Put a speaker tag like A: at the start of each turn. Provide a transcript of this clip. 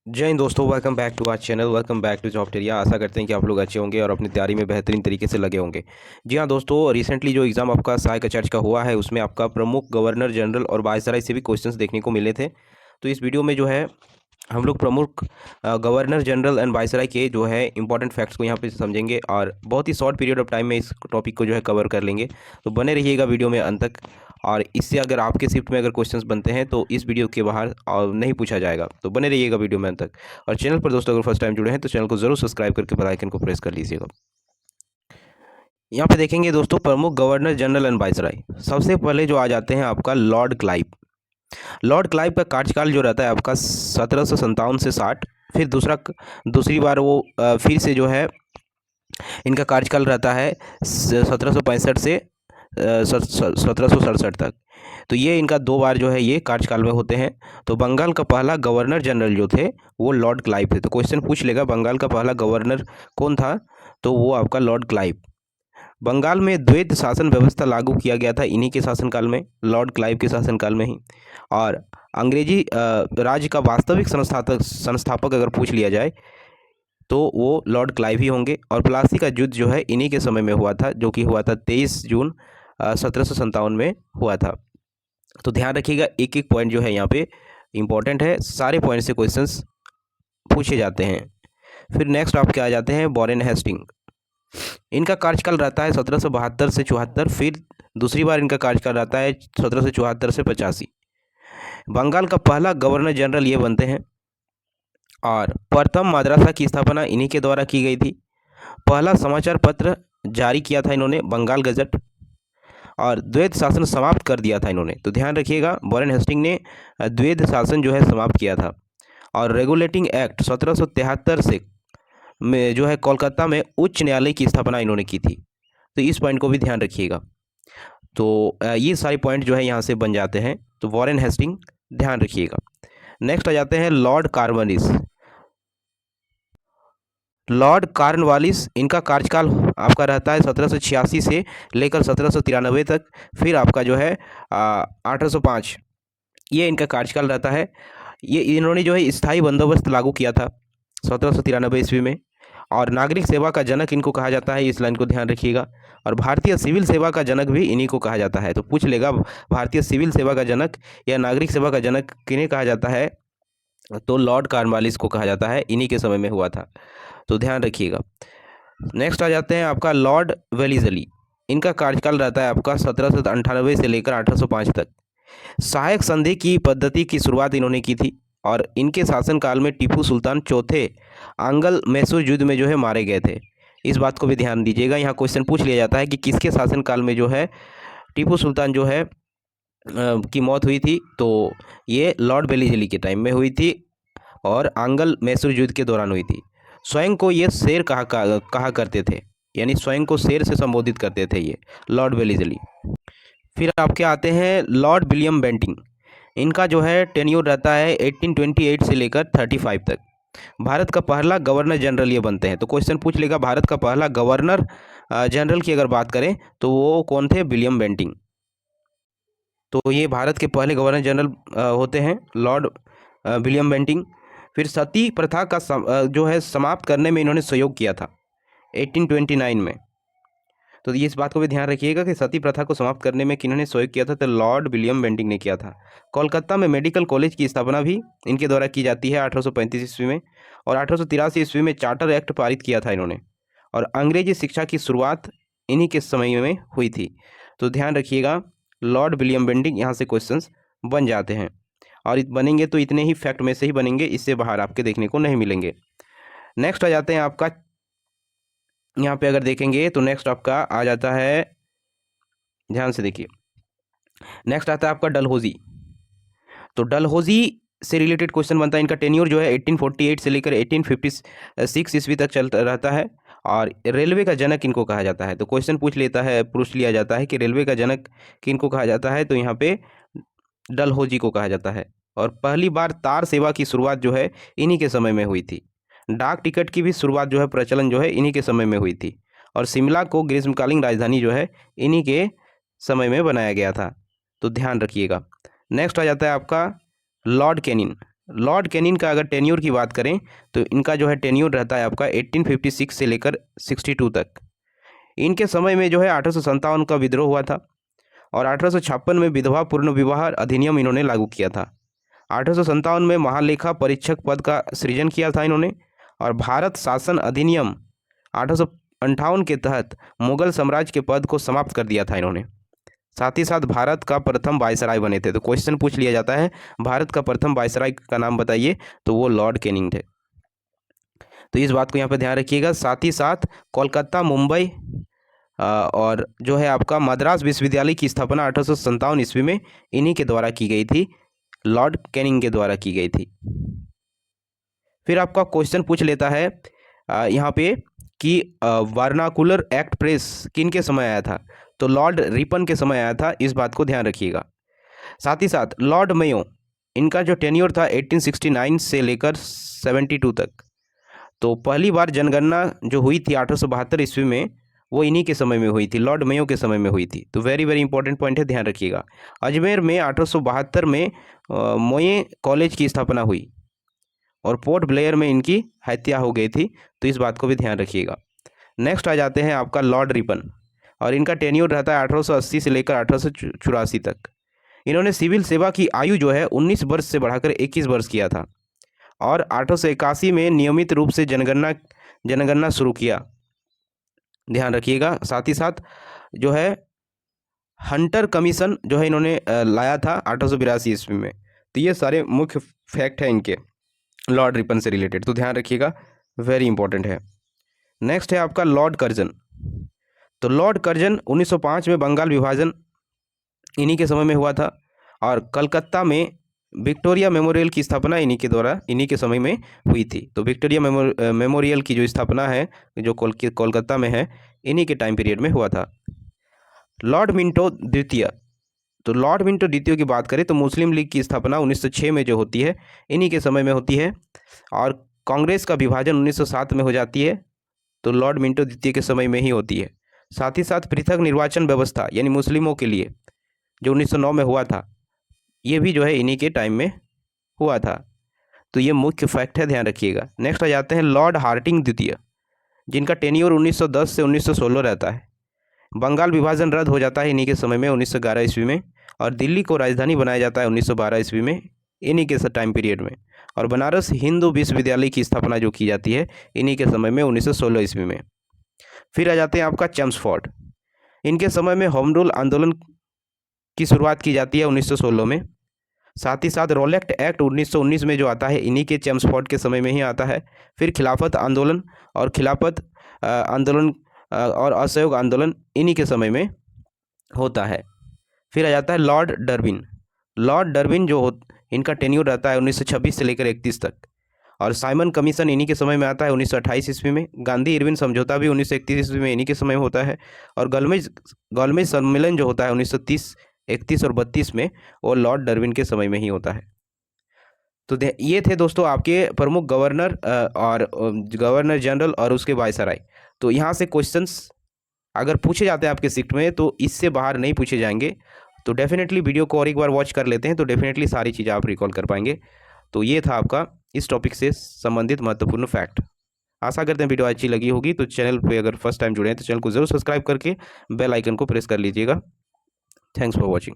A: जय हिंद दोस्तों, welcome back to our channel. Welcome back to Jobteria. आशा करते हैं कि आप लोग अच्छे होंगे और अपनी तैयारी में बेहतरीन तरीके से लगे होंगे। जी हाँ दोस्तों, रिसेंटली जो एग्ज़ाम आपका सहायक आचार्य का हुआ है उसमें आपका प्रमुख गवर्नर जनरल और वायसराय से भी क्वेश्चंस देखने को मिले थे। तो इस वीडियो में जो है हम लोग प्रमुख गवर्नर जनरल एंड वायसराय के जो है इंपॉर्टेंट फैक्ट्स को यहाँ पे समझेंगे और बहुत ही शॉर्ट पीरियड ऑफ टाइम में इस टॉपिक को जो है कवर कर लेंगे। तो बने रहिएगा वीडियो में अंत तक। और इससे अगर आपके शिफ्ट में अगर क्वेश्चंस बनते हैं तो इस वीडियो के बाहर नहीं पूछा जाएगा। तो बने रहिएगा वीडियो में अंत तक। और चैनल पर दोस्तों अगर फर्स्ट टाइम जुड़े हैं तो चैनल को जरूर सब्सक्राइब करके बेल आइकन को प्रेस कर लीजिएगा। यहाँ पे देखेंगे दोस्तों प्रमुख गवर्नर जनरल एंड वायसराय। सबसे पहले जो आ जाते हैं आपका लॉर्ड क्लाइव। लॉर्ड क्लाइव का कार्यकाल जो रहता है आपका 1757 से 60। फिर दूसरी बार वो फिर से जो है इनका कार्यकाल रहता है 1765 से 1767 तक। तो ये इनका दो बार जो है ये कार्यकाल में होते हैं। तो बंगाल का पहला गवर्नर जनरल जो थे वो लॉर्ड क्लाइव थे। तो क्वेश्चन पूछ लेगा बंगाल का पहला गवर्नर कौन था, तो वो आपका लॉर्ड क्लाइव। बंगाल में द्वैध शासन व्यवस्था लागू किया गया था इन्हीं के शासनकाल में, लॉर्ड क्लाइव के शासनकाल में ही। और अंग्रेजी राज्य का वास्तविक संस्थापक अगर पूछ लिया जाए तो वो लॉर्ड क्लाइव ही होंगे। और प्लासी का युद्ध जो है इन्हीं के समय में हुआ था, जो कि हुआ था 23 जून 1757 में हुआ था। तो ध्यान रखिएगा, एक एक पॉइंट जो है यहाँ पे इंपॉर्टेंट है, सारे पॉइंट से क्वेश्चंस पूछे जाते हैं। फिर नेक्स्ट आपके आ जाते हैं वॉरेन हेस्टिंग। इनका कार्यकाल रहता है 1772 से 74। फिर दूसरी बार इनका कार्यकाल रहता है 1774 से 85। बंगाल का पहला गवर्नर जनरल ये बनते हैं। और प्रथम मदरसा की स्थापना इन्हीं के द्वारा की गई थी। पहला समाचार पत्र जारी किया था इन्होंने, बंगाल गजट। और द्वैध शासन समाप्त कर दिया था इन्होंने। तो ध्यान रखिएगा, वॉरेन हेस्टिंग ने द्वैध शासन जो है समाप्त किया था। और रेगुलेटिंग एक्ट 1773 से में जो है कोलकाता में उच्च न्यायालय की स्थापना इन्होंने की थी। तो इस पॉइंट को भी ध्यान रखिएगा। तो ये सारे पॉइंट जो है यहाँ से बन जाते हैं। तो वॉरेन हेस्टिंग ध्यान रखिएगा। नेक्स्ट आ जाते हैं लॉर्ड कार्नवालिस। लॉर्ड कार्नवालिस इनका कार्यकाल आपका रहता है 1786 से लेकर 1793 तक। फिर आपका जो है 1805 ये इनका कार्यकाल रहता है। ये इन्होंने जो है स्थायी बंदोबस्त लागू किया था 1793 ईस्वी में। और नागरिक सेवा का जनक इनको कहा जाता है, इस लाइन को ध्यान रखिएगा। और भारतीय सिविल सेवा का जनक भी इन्हीं को कहा जाता है। तो पूछ लेगा भारतीय सिविल सेवा का जनक या नागरिक सेवा का जनक किन्हें कहा जाता है, तो लॉर्ड कार्नवालिस को कहा जाता है, इन्हीं के समय में हुआ था। तो ध्यान रखिएगा। नेक्स्ट आ जाते हैं आपका लॉर्ड वेलीजली। इनका कार्यकाल रहता है आपका 1798 से लेकर 1805 तक। सहायक संधि की पद्धति की शुरुआत इन्होंने की थी। और इनके शासनकाल में टीपू सुल्तान चौथे आंग्ल मैसूर युद्ध में जो है मारे गए थे। इस बात को भी ध्यान दीजिएगा, यहाँ क्वेश्चन पूछ लिया जाता है कि किसके शासनकाल में जो है टीपू सुल्तान जो है की मौत हुई थी। तो ये लॉर्ड वेलीजली के टाइम में हुई थी और आंग्ल मैसूर युद्ध के दौरान हुई थी। स्वयं को ये शेर कहा करते थे, यानी स्वयं को शेर से संबोधित करते थे ये लॉर्ड वेलीजली। फिर आपके आते हैं लॉर्ड विलियम बेंटिंग। इनका जो है टेन्योर रहता है 1828 से लेकर 35 तक। भारत का पहला गवर्नर जनरल ये बनते हैं। तो क्वेश्चन पूछ लेगा भारत का पहला गवर्नर जनरल की अगर बात करें तो वो कौन थे, विलियम बेंटिंग। तो ये भारत के पहले गवर्नर जनरल होते हैं लॉर्ड विलियम बेंटिंग। फिर सती प्रथा का जो है समाप्त करने में इन्होंने सहयोग किया था 1829 में। तो ये इस बात को भी ध्यान रखिएगा कि सती प्रथा को समाप्त करने में किन्होंने सहयोग किया था, तो लॉर्ड विलियम बेंटिंग ने किया था। कोलकाता में मेडिकल कॉलेज की स्थापना भी इनके द्वारा की जाती है 1835 ईस्वी में। और 1883 ईस्वी में चार्टर एक्ट पारित किया था इन्होंने। और अंग्रेजी शिक्षा की शुरुआत इन्हीं के समय में हुई थी। तो ध्यान रखिएगा, लॉर्ड विलियम बेंटिंग यहाँ से क्वेश्चंस बन जाते हैं। और बनेंगे तो इतने ही फैक्ट में से ही बनेंगे, इससे बाहर आपके देखने को नहीं मिलेंगे। नेक्स्ट आ जाते हैं आपका, यहाँ पे अगर देखेंगे तो नेक्स्ट आपका आ जाता है, ध्यान से देखिए, नेक्स्ट आता है आपका डलहौजी। तो डलहौजी से रिलेटेड क्वेश्चन बनता है। इनका टेन्योर जो है 1848 से लेकर 1856 ईस्वी तक चलता रहता है। और रेलवे का जनक इनको कहा जाता है। तो क्वेश्चन पूछ लिया जाता है कि रेलवे का जनक किनको कहा जाता है, तो यहाँ पे डलहौजी को कहा जाता है। और पहली बार तार सेवा की शुरुआत जो है इन्हीं के समय में हुई थी। डाक टिकट की भी शुरुआत जो है, प्रचलन जो है इन्हीं के समय में हुई थी। और शिमला को ग्रीष्मकालीन राजधानी जो है इन्हीं के समय में बनाया गया था। तो ध्यान रखिएगा। नेक्स्ट आ जाता है आपका लॉर्ड कैनिंग। लॉर्ड कैनिंग का अगर टेन्योर की बात करें तो इनका जो है टेन्योर रहता है आपका 1856 से लेकर 62 तक। इनके समय में जो है 1857 का विद्रोह हुआ था और 1856 में विधवा पूर्ण विवाह अधिनियम इन्होंने लागू किया था। 1857 में महालेखा परीक्षक पद का सृजन किया था इन्होंने और भारत शासन अधिनियम 1858 के तहत मुगल साम्राज्य के पद को समाप्त कर दिया था इन्होंने। साथ ही साथ भारत का प्रथम वायसराय बने थे। तो क्वेश्चन पूछ लिया जाता है भारत का प्रथम वायसराय का नाम बताइए, तो वो लॉर्ड कैनिंग थे। तो इस बात को यहाँ पे ध्यान रखिएगा। साथ ही साथ कोलकाता, मुंबई और जो है आपका मद्रास विश्वविद्यालय की स्थापना 1857 ईस्वी में इन्हीं के द्वारा की गई थी, लॉर्ड कैनिंग के द्वारा की गई थी। फिर आपका क्वेश्चन पूछ लेता है यहाँ पे कि वर्नाकुलर एक्ट प्रेस किन के समय आया था, तो लॉर्ड रिपन के समय आया था। इस बात को ध्यान रखिएगा। साथ ही साथ लॉर्ड मेयो, इनका जो टेन्योर था 1869 से लेकर 72 तक। तो पहली बार जनगणना जो हुई थी 1872 ईस्वी में, वो इन्हीं के समय में हुई थी, लॉर्ड मेयो के समय में हुई थी। तो वेरी वेरी इंपॉर्टेंट पॉइंट है, ध्यान रखिएगा। अजमेर में 1872 में मोये कॉलेज की स्थापना हुई और पोर्ट ब्लेयर में इनकी हत्या हो गई थी। तो इस बात को भी ध्यान रखिएगा। नेक्स्ट आ जाते हैं आपका लॉर्ड रिपन, और इनका टेन्योर रहता है 1880 से लेकर 1884 तक। इन्होंने सिविल सेवा की आयु जो है 19 वर्ष से बढ़ाकर 21 वर्ष किया था और 1881 में नियमित रूप से जनगणना शुरू किया, ध्यान रखिएगा। साथ ही साथ जो है हंटर कमीशन जो है इन्होंने लाया था 1882 ईस्वी में। तो ये सारे मुख्य फैक्ट हैं इनके लॉर्ड रिपन से रिलेटेड, तो ध्यान रखिएगा, वेरी इंपॉर्टेंट है। नेक्स्ट है आपका लॉर्ड कर्जन। तो लॉर्ड कर्जन 1905 में बंगाल विभाजन इन्हीं के समय में हुआ था और कलकत्ता में विक्टोरिया मेमोरियल की स्थापना इन्हीं के द्वारा, इन्हीं के समय में हुई थी। तो विक्टोरिया मेमोरियल की जो स्थापना है जो कोलकाता में है, इन्हीं के टाइम पीरियड में हुआ था। लॉर्ड मिंटो द्वितीय, तो लॉर्ड मिंटो द्वितीय की बात करें तो मुस्लिम लीग की स्थापना 1906 में जो होती है, इन्हीं के समय में होती है और कांग्रेस का विभाजन 1907 में हो जाती है, तो लॉर्ड मिंटो द्वितीय के समय में ही होती है। साथ ही साथ पृथक निर्वाचन व्यवस्था यानी मुस्लिमों के लिए जो 1909 में हुआ था, ये भी जो है इन्हीं के टाइम में हुआ था। तो ये मुख्य फैक्ट है, ध्यान रखिएगा। नेक्स्ट आ जाते हैं लॉर्ड हार्टिंग द्वितीय, जिनका टेन्योर 1910 से 1916 रहता है। बंगाल विभाजन रद्द हो जाता है इन्हीं के समय में 1911 ईस्वी में, और दिल्ली को राजधानी बनाया जाता है 1912 ईस्वी में इन्हीं के टाइम पीरियड में, और बनारस हिंदू विश्वविद्यालय की स्थापना जो की जाती है इन्हीं के समय में 1916 ईस्वी में। फिर आ जाते हैं आपका चेम्सफोर्ड, इनके समय में होम रूल आंदोलन की शुरुआत की जाती है 1916 में। साथ ही साथ रोलेक्ट एक्ट 1919 में जो आता है इन्हीं के चेम्सफोर्ड के समय में ही आता है। फिर खिलाफत आंदोलन और खिलाफत आंदोलन और असहयोग आंदोलन इन्हीं के समय में होता है। फिर आ जाता है लॉर्ड डर्बिन। लॉर्ड डर्बिन जो इनका टेन्योर रहता है 1926 से लेकर 31 तक, और साइमन कमीशन इन्हीं के समय में आता है 1928 ईस्वी में। गांधी इरविन समझौता भी 1931 ईस्वी में इन्हीं के समय में होता है, और गोलमेज सम्मेलन जो होता है 1930, 31 और 32 में, वो लॉर्ड डर्बिन के समय में ही होता है। तो ये थे दोस्तों आपके प्रमुख गवर्नर और गवर्नर जनरल और उसके वायसराय। तो यहाँ से क्वेश्चंस अगर पूछे जाते हैं आपके शिफ्ट में तो इससे बाहर नहीं पूछे जाएंगे। तो डेफिनेटली वीडियो को और एक बार वॉच कर लेते हैं तो डेफिनेटली सारी चीज़ें आप रिकॉल कर पाएंगे। तो ये था आपका इस टॉपिक से संबंधित महत्वपूर्ण फैक्ट। आशा करते हैं वीडियो अच्छी लगी होगी। तो चैनल पे अगर फर्स्ट टाइम जुड़े हैं तो चैनल को जरूर सब्सक्राइब करके बेल आइकन को प्रेस कर लीजिएगा। Thanks for watching.